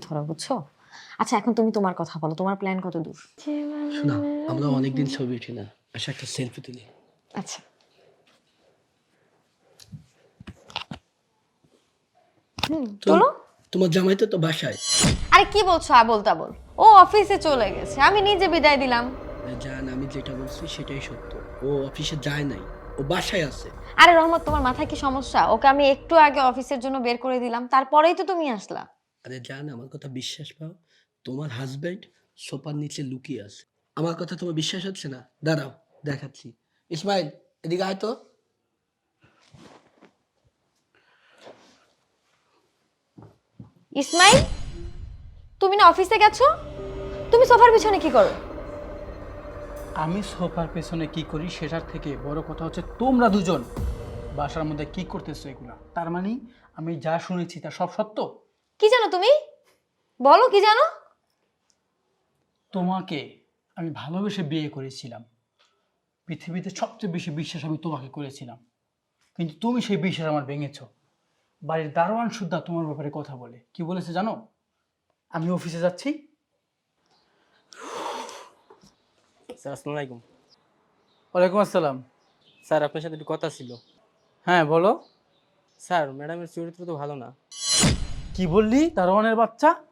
ধরো বুঝছো। আচ্ছা এখন তুমি তোমার কথা বলো, তোমার প্ল্যান কত দূর? শোনা, আমরা অনেকদিন ছবি উঠি না, আচ্ছা একটা সেলফি তুলি। আচ্ছা তো চলো। তোমার জামাই তো বাসায়। আরে কি বলছো আবোল তাবোল, ও অফিসে চলে গেছে, আমি নিজে বিদায় দিলাম। জান, আমি যেটা বলছি সেটাই সত্য। ও অফিসে যায় নাই, ও বাসায় আছে। আরে রহমত, তোমার মাথায় কি সমস্যা? ওকে আমি একটু আগে অফিসের জন্য বের করে দিলাম, তারপরেই তো তুমি আসলা। আরে জান, আমার কথা বিশ্বাস পাও, তোমার হাজবেন্ড সোফার নিচে লুকিয়ে আছে। আমার কথা তোমার বিশ্বাস হচ্ছে না? দাঁড়াও, দেখাচ্ছি। ইসমাইল, এদিকে আয় তো। ইসমাইল, তুমি না অফিসে গেছো, তুমি সোফার পিছনে কি করো? আমি সোফার পেছনে কি করি সেটার থেকে বড় কথা হচ্ছে তোমরা দুজন বাসার মধ্যে কি করতেছো এগুলা। তার মানে আমি যা শুনেছি তা সব সত্য। কি জানো তুমি? বলো কি জানো? তোমাকে আমি ভালোবেসে বিয়ে করেছিলাম, পৃথিবীতে সবচেয়ে বেশি বিশ্বাস আমি তোমাকে করেছিলাম, কিন্তু তুমি সেই বিশ্বাস আমার ভেঙেছো। বাড়ির দারোয়ান সুদ্ধা তোমার ব্যাপারে কথা বলে কি বলেছে জানো? আমি অফিসে যাচ্ছি। স্যার আসসালামু আলাইকুম। ওয়ালাইকুম আসসালাম। স্যার আপনার সাথে একটু কথা ছিল। হ্যাঁ বলো। স্যার ম্যাডামের চরিত্র তো ভালো না। কি বললি দারোয়ানের বাচ্চা?